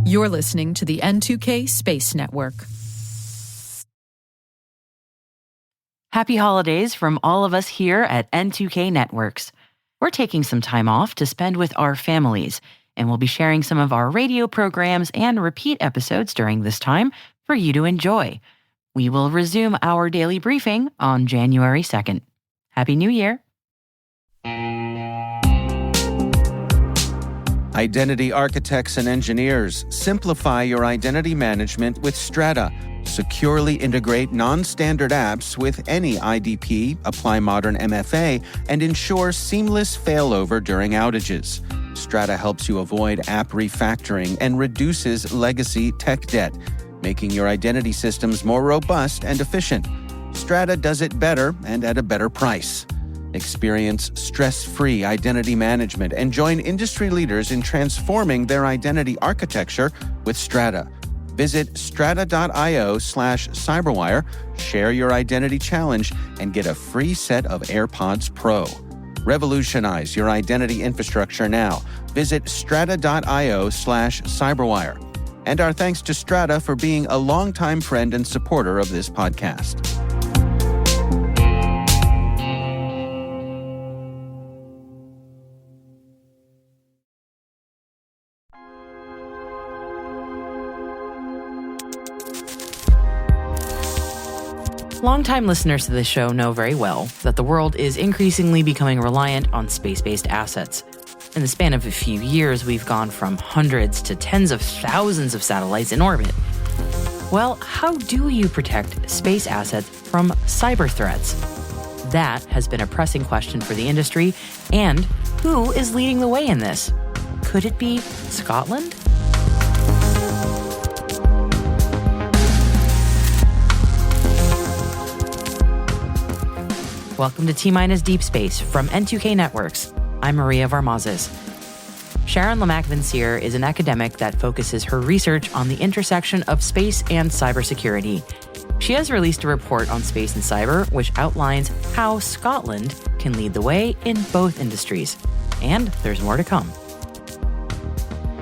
You're listening to the N2K Space Network. Happy holidays from all of us here at N2K Networks. We're taking some time off to spend with our families, and we'll be sharing some of our radio programs and repeat episodes during this time for you to enjoy. We will resume our daily briefing on January 2nd. Happy New Year! Identity architects and engineers, simplify your identity management with Strata. Securely integrate non-standard apps with any IDP, apply modern MFA, and ensure seamless failover during outages. Strata helps you avoid app refactoring and reduces legacy tech debt, making your identity systems more robust and efficient. Strata does it better and at a better price. Experience stress-free identity management and join industry leaders in transforming their identity architecture with Strata. Visit strata.io/cyberwire, share your identity challenge, and get a free set of AirPods Pro. Revolutionize your identity infrastructure now. Visit strata.io/cyberwire. And our thanks to Strata for being a longtime friend and supporter of this podcast. Longtime listeners to this show know very well that the world is increasingly becoming reliant on space-based assets. In the span of a few years, we've gone from hundreds to tens of thousands of satellites in orbit. Well, how do you protect space assets from cyber threats? That has been a pressing question for the industry, and who is leading the way in this? Could it be Scotland? Welcome to T-Minus Deep Space from N2K Networks. I'm Maria Varmazes. Sharon Lemac-Vincere is an academic that focuses her research on the intersection of space and cybersecurity. She has released a report on space and cyber, which outlines how Scotland can lead the way in both industries. And there's more to come.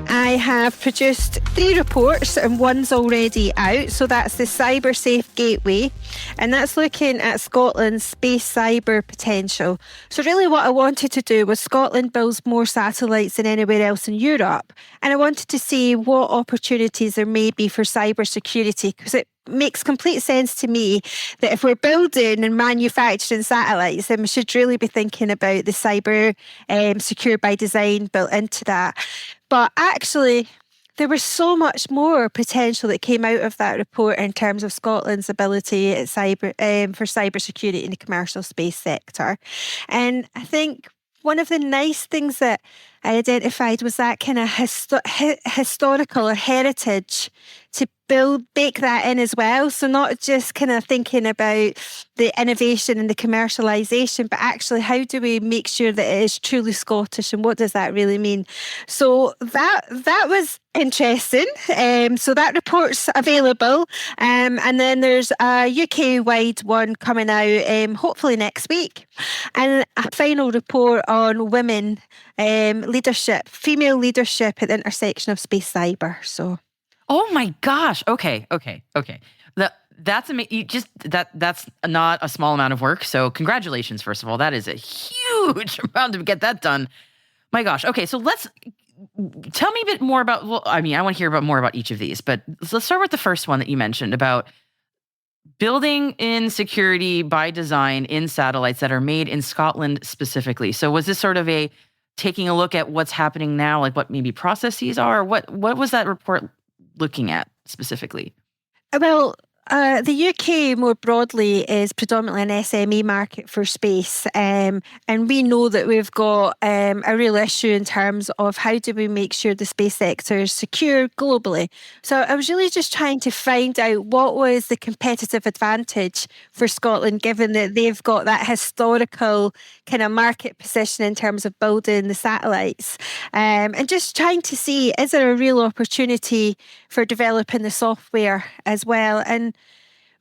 I have produced 3 reports and one's already out. So that's the Cyber Safe Gateway, and that's looking at Scotland's space cyber potential. So really what I wanted to do was Scotland builds more satellites than anywhere else in Europe. And I wanted to see what opportunities there may be for cyber security, because it makes complete sense to me that if we're building and manufacturing satellites, then we should really be thinking about the cyber secure by design built into that. But actually, there was so much more potential that came out of that report in terms of Scotland's ability at for cybersecurity in the commercial space sector. And I think one of the nice things that I identified was that kind of historical or heritage to bake that in as well. So not just kind of thinking about the innovation and the commercialisation, but actually how do we make sure that it is truly Scottish, and what does that really mean? So that was interesting. So that report's available, and then there's a UK-wide one coming out hopefully next week, and a final report on women leadership, female leadership at the intersection of space cyber. So. Oh my gosh. Okay. That's amazing. That's not a small amount of work. So congratulations, first of all. That is a huge amount to get that done. My gosh. Okay, so tell me a bit more about, I want to hear more about each of these, but let's start with the first one that you mentioned about building in security by design in satellites that are made in Scotland specifically. So was this sort of taking a look at what's happening now, like what maybe processes are? What was that report looking at specifically? Well, the UK more broadly is predominantly an SME market for space, and we know that we've got a real issue in terms of how do we make sure the space sector is secure globally. So I was really just trying to find out what was the competitive advantage for Scotland, given that they've got that historical kind of market position in terms of building the satellites, and just trying to see, is there a real opportunity for developing the software as well? And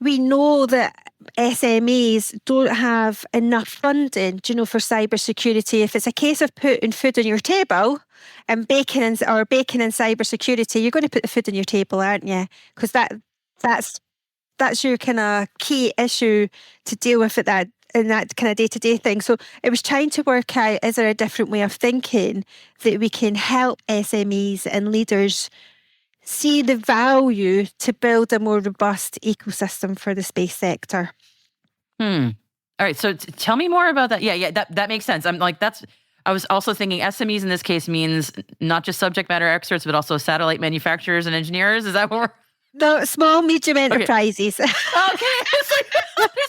we know that SMEs don't have enough funding, for cybersecurity. If it's a case of putting food on your table and baking in cybersecurity, you're going to put the food on your table, aren't you? Because that's your kind of key issue to deal with in that kind of day-to-day thing. So it was trying to work out, is there a different way of thinking that we can help SMEs and leaders see the value to build a more robust ecosystem for the space sector. All right. So tell me more about that. Yeah. That makes sense. I was also thinking SMEs in this case means not just subject matter experts, but also satellite manufacturers and engineers. Is that what we're... No, small, medium enterprises. Okay.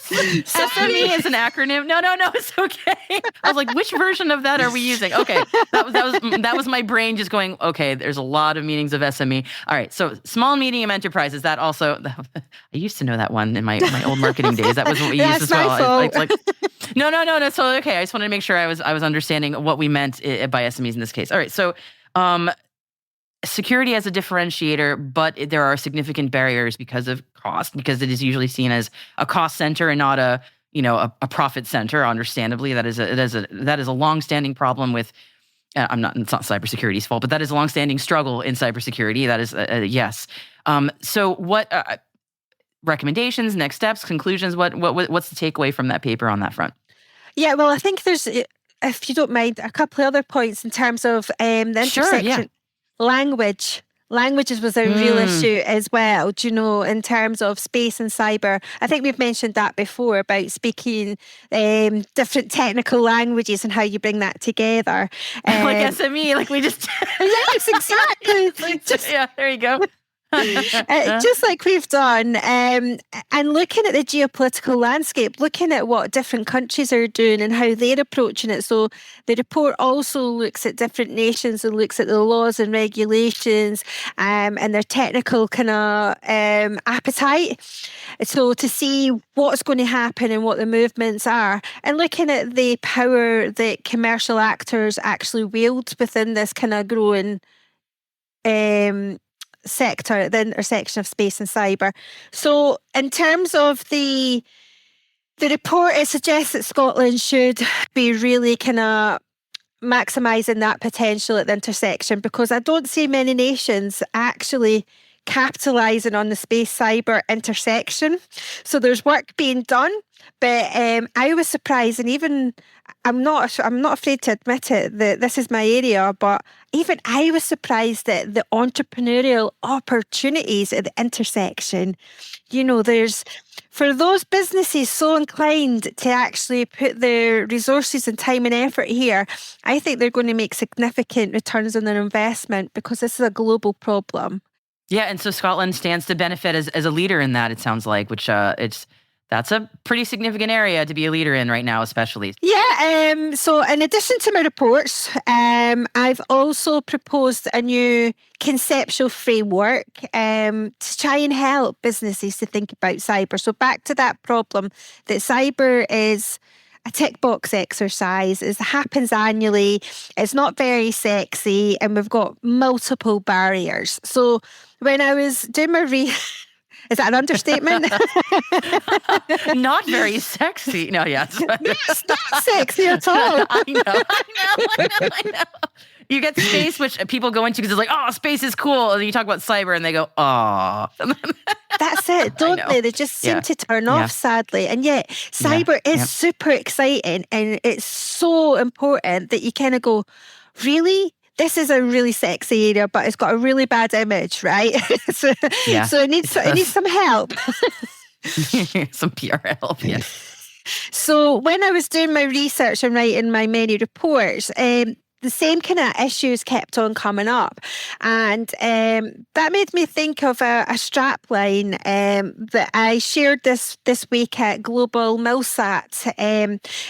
SME is an acronym. No, it's okay. I was like, which version of that are we using? Okay, that was my brain just going, okay, there's a lot of meanings of SME. All right, so small, medium enterprises, that also, I used to know that one in my old marketing days. That was what we used as well. No. So, okay, I just wanted to make sure I was understanding what we meant by SMEs in this case. All right, so security as a differentiator, but there are significant barriers because of cost, because it is usually seen as a cost center and not a profit center. Understandably, that is a longstanding problem with. It's not cybersecurity's fault, but that is a longstanding struggle in cybersecurity. That is yes. So, what recommendations, next steps, conclusions? What's the takeaway from that paper on that front? Yeah, well, I think there's, if you don't mind, a couple of other points in terms of the intersection. Sure, yeah. Languages was a real issue as well, in terms of space and cyber. I think we've mentioned that before about speaking different technical languages and how you bring that together. Like SME, like we just... Yes, exactly. Yeah, there you go. Just like we've done, and looking at the geopolitical landscape, looking at what different countries are doing and how they're approaching it. So the report also looks at different nations and looks at the laws and regulations and their technical kind of appetite. So to see what's going to happen and what the movements are, and looking at the power that commercial actors actually wield within this kind of growing sector, the intersection of space and cyber. So in terms of the report, it suggests that Scotland should be really kind of maximising that potential at the intersection, because I don't see many nations actually capitalising on the space cyber intersection. So there's work being done, but I was surprised, and even I'm not afraid to admit it, that this is my area, but even I was surprised at the entrepreneurial opportunities at the intersection. There's, for those businesses so inclined to actually put their resources and time and effort here, I think they're going to make significant returns on their investment, because this is a global problem. Yeah, and so Scotland stands to benefit as a leader in that, it sounds like, which that's a pretty significant area to be a leader in right now, especially. Yeah, so in addition to my reports, I've also proposed a new conceptual framework to try and help businesses to think about cyber. So back to that problem that cyber is a tick box exercise. It happens annually. It's not very sexy, and we've got multiple barriers. So when I was doing my is that an understatement? Not very sexy. No, yeah. It's not sexy at all. I know. You get space, which people go into because it's like, oh, space is cool. And then you talk about cyber and they go, oh. That's it, don't they? They just seem to turn off, sadly. And yet, cyber is super exciting, and it's so important that you kind of go, really? This is a really sexy area, but it's got a really bad image, right? So it needs some help. Some PR help, yeah. So when I was doing my research and writing my many reports, the same kind of issues kept on coming up. And that made me think of a strapline that I shared this week at Global Milsat.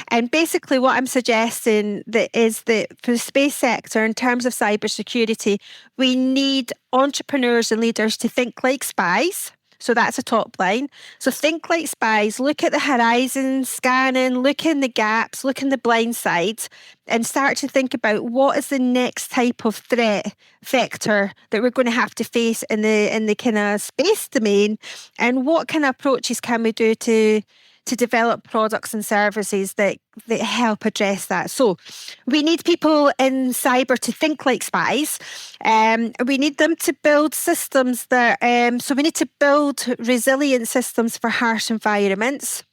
And basically what I'm suggesting is that for the space sector, in terms of cybersecurity, we need entrepreneurs and leaders to think like spies. So that's a top line. So think like spies, look at the horizon, scanning, look in the gaps, look in the blind sides, and start to think about what is the next type of threat vector that we're going to have to face in the kind of space domain, and what kind of approaches can we do to develop products and services that help address that. So we need people in cyber to think like spies. We need them to build systems that, so we need to build resilient systems for harsh environments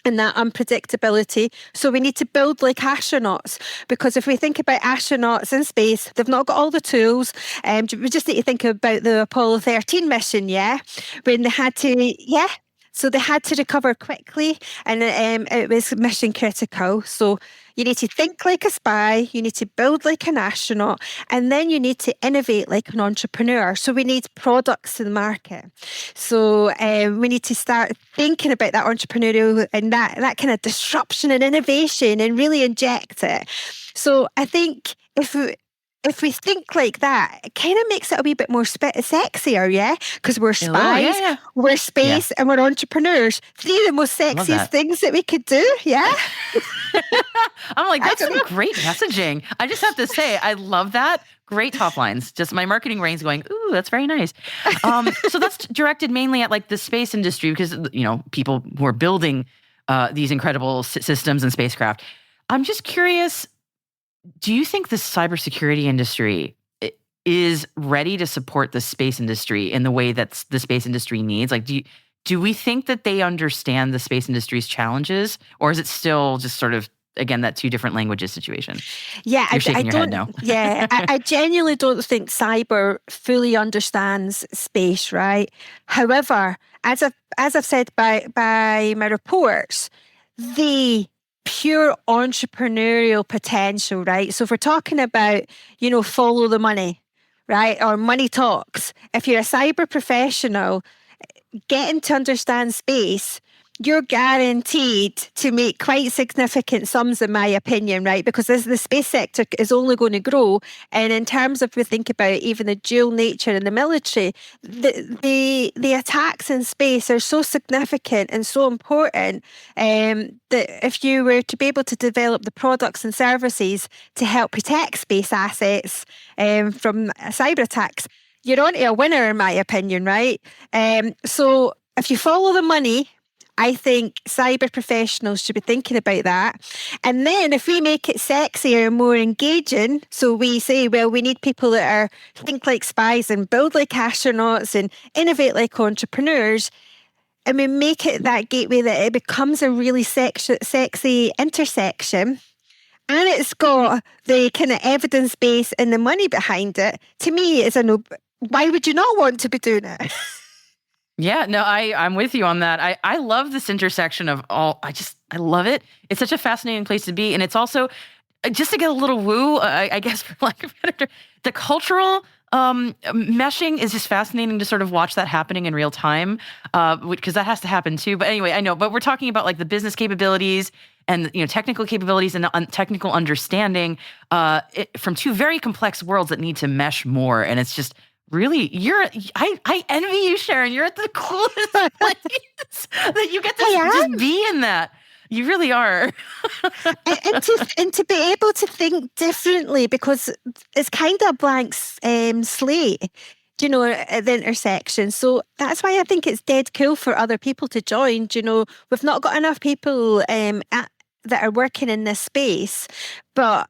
and that unpredictability. So we need to build like astronauts, because if we think about astronauts in space, they've not got all the tools. We just need to think about the Apollo 13 mission, when they had to, so they had to recover quickly, and it was mission critical. So you need to think like a spy, you need to build like an astronaut, and then you need to innovate like an entrepreneur. So we need products in the market. So we need to start thinking about that entrepreneurial and that kind of disruption and innovation and really inject it. So I think if we think like that, it kind of makes it a wee bit more sexier, because we're spies, we're space, and we're entrepreneurs. Three of the most sexiest things that we could do, I'm like, that's some great messaging. I just have to say, I love that. Great top lines. Just my marketing brain's going, ooh, that's very nice. So that's directed mainly at like the space industry, because, people who are building these incredible systems and spacecraft. I'm just curious, do you think the cybersecurity industry is ready to support the space industry in the way that the space industry needs? Like, do we think that they understand the space industry's challenges, or is it still just sort of, again, that two different languages situation? Yeah, You're shaking your head no. Yeah, I genuinely don't think cyber fully understands space, right? However, as I've said by my reports, the pure entrepreneurial potential, right? So if we're talking about, follow the money, right? Or money talks. If you're a cyber professional, getting to understand space, you're guaranteed to make quite significant sums, in my opinion, right? Because the space sector is only going to grow. And in terms of, we think about even the dual nature in the military, the attacks in space are so significant and so important that if you were to be able to develop the products and services to help protect space assets from cyber attacks, you're on to a winner, in my opinion, right? So if you follow the money, I think cyber professionals should be thinking about that. And then if we make it sexier and more engaging, so we say, well, we need people that are think like spies and build like astronauts and innovate like entrepreneurs, and we make it that gateway that it becomes a really sexy intersection, and it's got the kind of evidence base and the money behind it, to me, it's a no. Why would you not want to be doing it? Yeah, no, I'm with you on that. I love this intersection of all. I love it. It's such a fascinating place to be. And it's also, just to get a little woo, I guess, for lack of a better term, the cultural meshing is just fascinating to sort of watch that happening in real time, because that has to happen too. But anyway, I know, but we're talking about like the business capabilities and technical capabilities and technical understanding from two very complex worlds that need to mesh more. And it's just really, I envy you, Sharon. You're at the coolest place that you get to just be in that. You really are. and to be able to think differently, because it's kind of a blank slate, at the intersection. So that's why I think it's dead cool for other people to join. We've not got enough people that are working in this space, but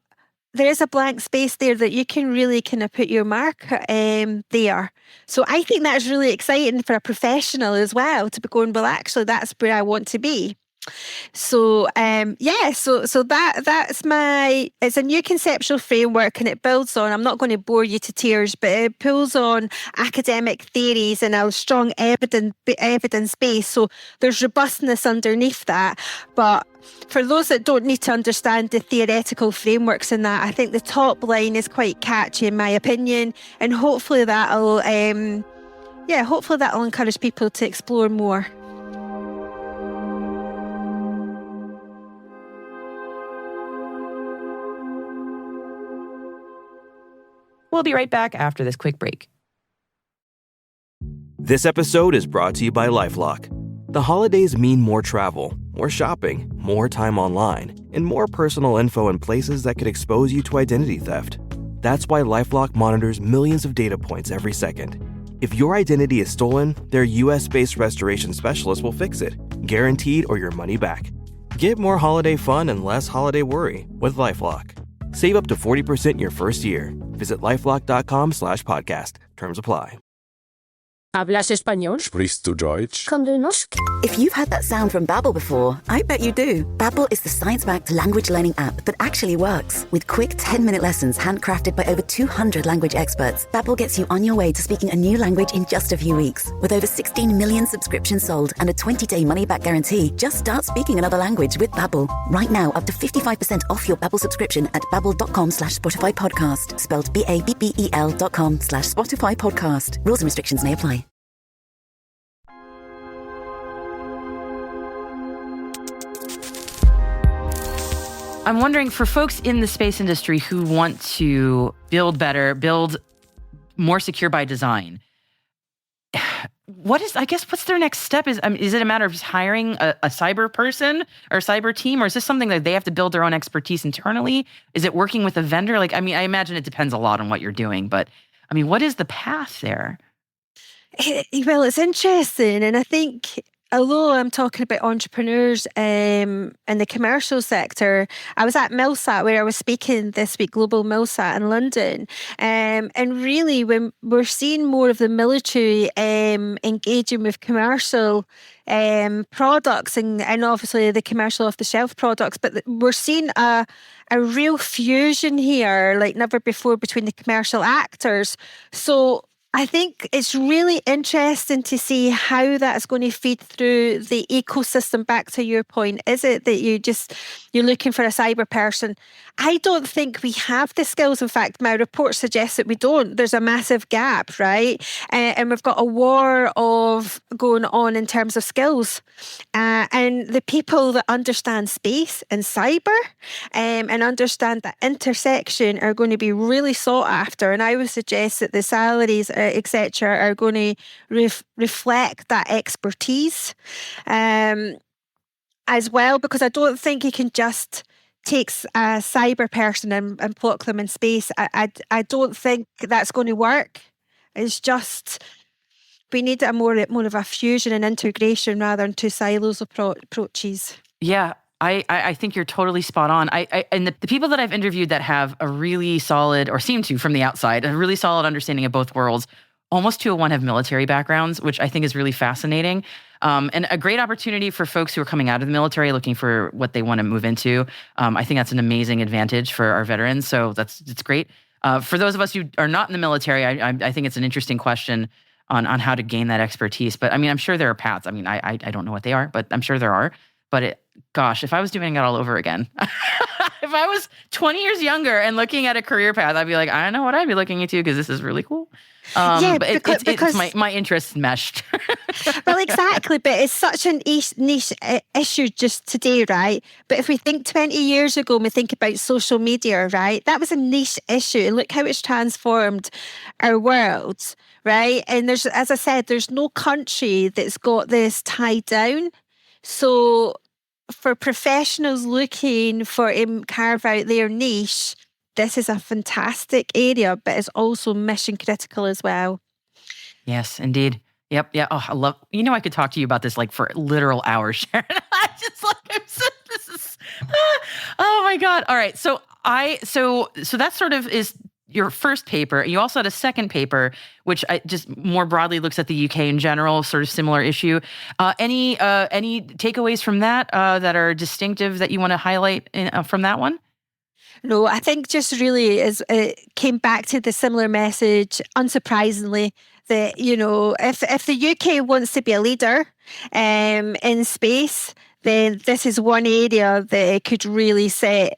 there is a blank space there that you can really kind of put your mark there. So I think that's really exciting for a professional as well, to be going, well, actually, that's where I want to be. So so that's it's a new conceptual framework, and it builds on, I'm not going to bore you to tears, but it pulls on academic theories and a strong evidence base. So there's robustness underneath that. But for those that don't need to understand the theoretical frameworks in that, I think the top line is quite catchy, in my opinion, and hopefully that'll encourage people to explore more. We'll be right back after this quick break. This episode is brought to you by LifeLock. The holidays mean more travel, more shopping, more time online, and more personal info in places that could expose you to identity theft. That's why LifeLock monitors millions of data points every second. If your identity is stolen, their US-based restoration specialist will fix it, guaranteed or your money back. Get more holiday fun and less holiday worry with LifeLock. Save up to 40% your first year. Visit lifelock.com/podcast. Terms apply. ¿Hablas español? Sprichst du Deutsch? Komm du noch? If you've heard that sound from Babbel before, I bet you do. Babbel is the science-backed language learning app that actually works. With quick 10-minute lessons handcrafted by over 200 language experts, Babbel gets you on your way to speaking a new language in just a few weeks. With over 16 million subscriptions sold and a 20-day money-back guarantee, just start speaking another language with Babbel. Right now, up to 55% off your Babbel subscription at babbel.com/Spotify podcast. Spelled BABBEL.com/Spotify podcast. Rules and restrictions may apply. I'm wondering, for folks in the space industry who want to build better, build more secure by design, what's their next step? Is it a matter of just hiring a cyber person or cyber team, or is this something that they have to build their own expertise internally? Is it working with a vendor? I imagine it depends a lot on what you're doing, but what is the path there? Well, it's interesting, and I think although I'm talking about entrepreneurs in the commercial sector, I was at MilSat where I was speaking this week, Global MilSat in London. And really, when we're seeing more of the military engaging with commercial products and obviously the commercial off-the-shelf products, but we're seeing a real fusion here like never before between the commercial actors. So I think it's really interesting to see how that's going to feed through the ecosystem. Back to your point, is it that you're looking for a cyber person? I don't think we have the skills. In fact, my report suggests that we don't. There's a massive gap, right? And we've got a war going on in terms of skills. And the people that understand space and cyber and understand that intersection are going to be really sought after. And I would suggest that the salaries, etc., are going to reflect that expertise as well, because I don't think you can just take a cyber person and pluck them in space. I don't think that's going to work. It's just we need a more of a fusion and integration rather than two silos approaches. Yeah. I think you're totally spot on. And the people that I've interviewed that have a really solid, or seem to from the outside, a really solid understanding of both worlds, almost 2 to 1 have military backgrounds, which I think is really fascinating. And a great opportunity for folks who are coming out of the military looking for what they want to move into. I think that's an amazing advantage for our veterans. So it's great. For those of us who are not in the military, I think it's an interesting question on how to gain that expertise. But I'm sure there are paths. I don't know what they are, but I'm sure there are. But gosh, if I was doing it all over again, if I was 20 years younger and looking at a career path, I'd be like, I don't know what I'd be looking into because this is really cool. But because my interests meshed. Well, exactly. But it's such a niche issue just today, right? But if we think 20 years ago, and we think about social media, right? That was a niche issue. And look how it's transformed our world, right? And as I said, there's no country that's got this tied down. So for professionals looking for carve out their niche, this is a fantastic area, but it's also mission critical as well. Yes, indeed. Yep. Yeah. Oh, I could talk to you about this for literal hours, Sharon. Oh my God. All right. So that sort of is your first paper. You also had a second paper, which just more broadly looks at the UK in general, sort of similar issue. Any takeaways from that that are distinctive that you want to highlight from that one? No, I think just really it came back to the similar message, unsurprisingly, that, if the UK wants to be a leader in space, then this is one area that it could really set,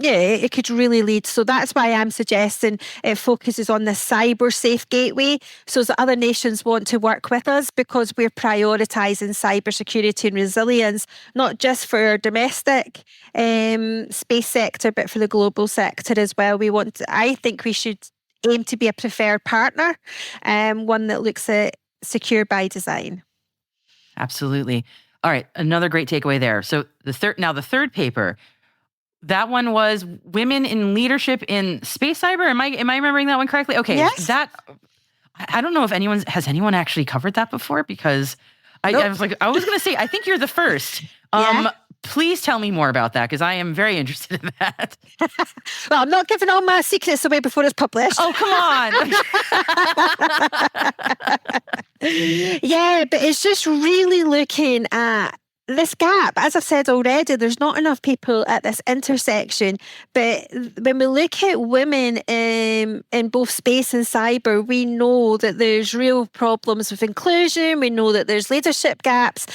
it could really lead. So that's why I'm suggesting it focuses on the cyber safe gateway, so that other nations want to work with us, because we're prioritising cybersecurity and resilience, not just for our domestic space sector, but for the global sector as well. I think we should aim to be a preferred partner, one that looks at secure by design. Absolutely. All right, another great takeaway there. So the third paper, that one was women in leadership in space cyber. Am I remembering that one correctly? Okay, yes. I don't know if has anyone actually covered that before, because I was going to say, I think you're the first. Yeah. Please tell me more about that, because I am very interested in that. Well, I'm not giving all my secrets away before it's published. Oh, come on. Yeah, but it's just really looking at this gap. As I've said already, there's not enough people at this intersection. But when we look at women in both space and cyber, we know that there's real problems with inclusion. We know that there's leadership gaps.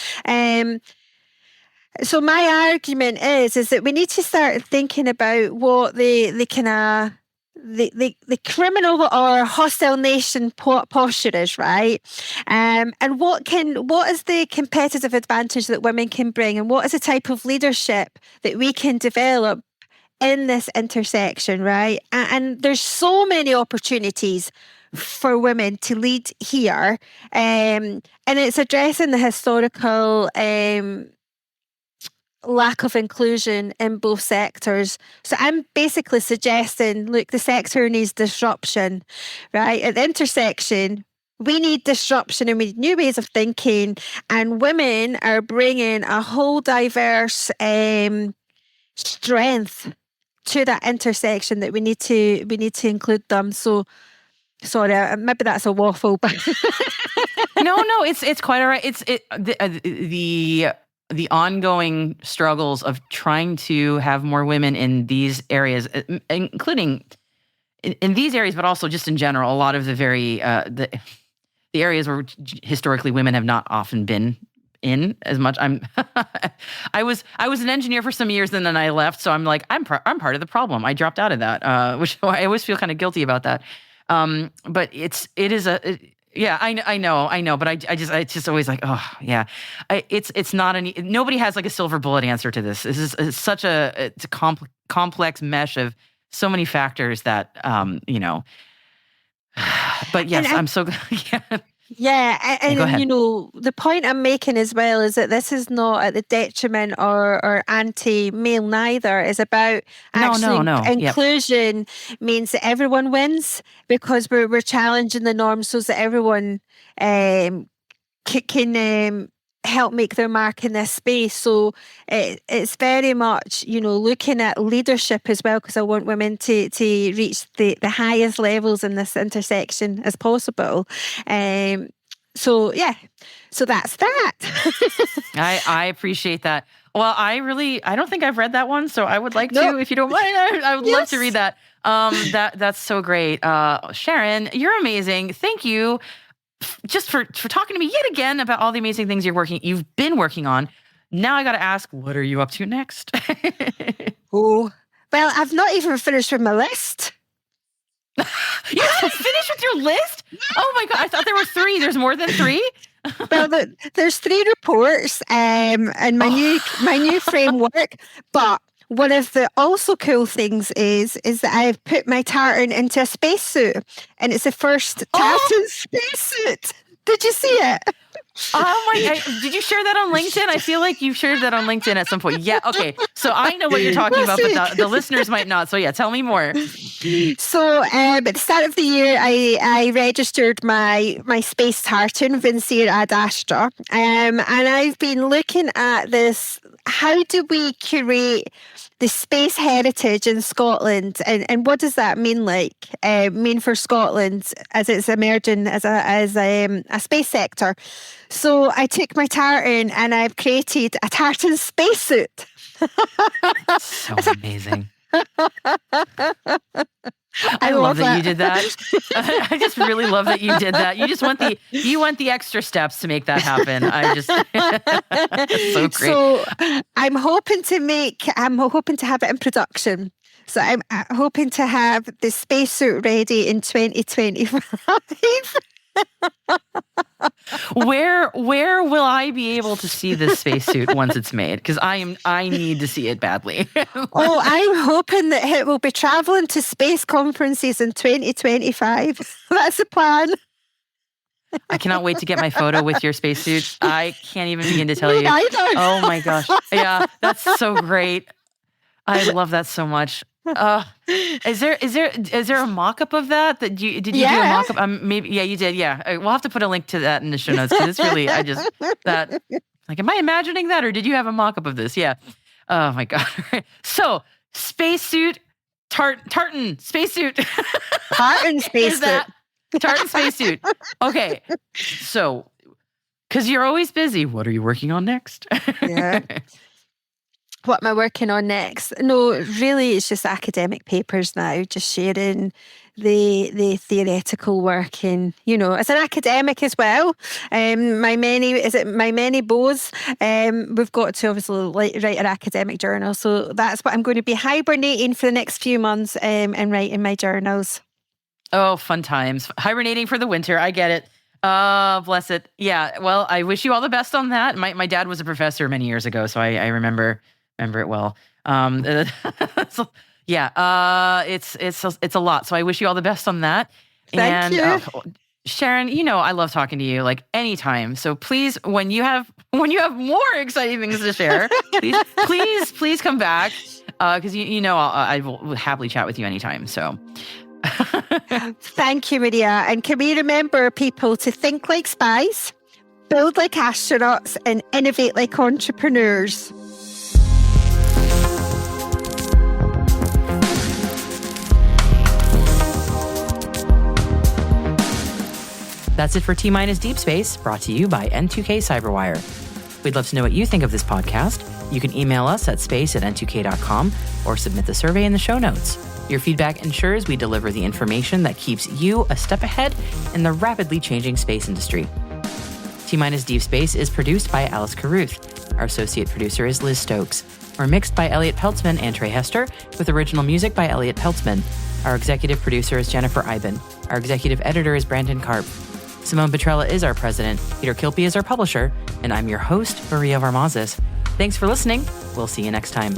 So my argument is that we need to start thinking about what the kind of the criminal or hostile nation posture is, right? And what is the competitive advantage that women can bring, and what is the type of leadership that we can develop in this intersection, right? And there's so many opportunities for women to lead here, and it's addressing the historical lack of inclusion in both sectors. So I'm basically suggesting, look, the sector needs disruption, right? At the intersection, we need disruption and we need new ways of thinking, and women are bringing a whole diverse strength to that intersection that we need to include them. So sorry, maybe that's a waffle, but no, it's quite all right. It's the ongoing struggles of trying to have more women in these areas, including in these areas, but also just in general, a lot of the very the areas where historically women have not often been in as much. I was an engineer for some years, and then I left, so I'm like, I'm part of the problem. I dropped out of that, which I always feel kind of guilty about that. But yeah, I know, but it's just always like, oh yeah, it's not nobody has like a silver bullet answer to this. This is such a complex mesh of so many factors that But yes, I'm so yeah. Yeah, and go ahead. The point I'm making as well is that this is not at the detriment or anti-male neither. It's about inclusion means that everyone wins, because we're challenging the norms so that everyone can help make their mark in this space. So it's very much, looking at leadership as well, because I want women to reach the highest levels in this intersection as possible. So that's that. I appreciate that. Well, I don't think I've read that one, so I would like to, if you don't mind, I would love to read that. That's so great. Sharon, you're amazing. Thank you just for talking to me yet again about all the amazing things you've been working on. Now I got to ask, what are you up to next? Oh, well, I've not even finished with my list. You haven't finished with your list? Oh my God, I thought there were 3. There's more than 3? Well, there's 3 reports and my new framework, but one of the also cool things is that I've put my tartan into a spacesuit, and it's the first tartan spacesuit. Did you see it? Oh my God. Did you share that on LinkedIn? I feel like you shared that on LinkedIn at some point. Yeah. Okay. So I know what you're talking about, but the listeners might not. So yeah, tell me more. So at the start of the year, I registered my space tartan, Vincere ad Astra. And I've been looking at this. How do we curate the space heritage in Scotland, and what does that mean mean for Scotland as it's emerging as a space sector? So I took my tartan and I've created a tartan spacesuit. So amazing. I love that you did that. I just really love that you did that. You went the extra steps to make that happen. It's so great. So I'm hoping to have it in production. So I'm hoping to have the spacesuit ready in 2025. Where will I be able to see this spacesuit once it's made? Because I need to see it badly. Oh, I'm hoping that it will be traveling to space conferences in 2025. That's the plan. I cannot wait to get my photo with your spacesuit. I can't even begin to tell you. Neither. Oh my gosh. Yeah, that's so great. I love that so much. Is there a mock-up of that? Did you do a mock-up? Maybe you did. Yeah, we'll have to put a link to that in the show notes because it's really am I imagining that or did you have a mock-up of this? Yeah. Oh my god. So spacesuit, tartan spacesuit, Tartan spacesuit. Tartan spacesuit. Okay, so because you're always busy, what are you working on next? Yeah. What am I working on next? No, really, it's just academic papers now, just sharing the theoretical work and, as an academic as well, my many bows, we've got to obviously write our academic journal. So that's what I'm going to be hibernating for the next few months and writing my journals. Oh, fun times. Hibernating for the winter. I get it. Oh, bless it. Yeah. Well, I wish you all the best on that. My dad was a professor many years ago, so I remember it well. So, yeah, it's a lot. So I wish you all the best on that. Thank you. Sharon, I love talking to you like anytime. So please, when you have more exciting things to share, please come back. Because I will happily chat with you anytime. So thank you, Maria. And can we remember people to think like spies, build like astronauts, and innovate like entrepreneurs? That's it for T-Minus Deep Space, brought to you by N2K Cyberwire. We'd love to know what you think of this podcast. You can email us at space@n2k.com or submit the survey in the show notes. Your feedback ensures we deliver the information that keeps you a step ahead in the rapidly changing space industry. T-Minus Deep Space is produced by Alice Carruth. Our associate producer is Liz Stokes. We're mixed by Elliot Peltzman and Trey Hester, with original music by Elliot Peltzman. Our executive producer is Jennifer Iben. Our executive editor is Brandon Karp. Simone Petrella is our president, Peter Kilpie is our publisher, and I'm your host, Maria Varmazes. Thanks for listening. We'll see you next time.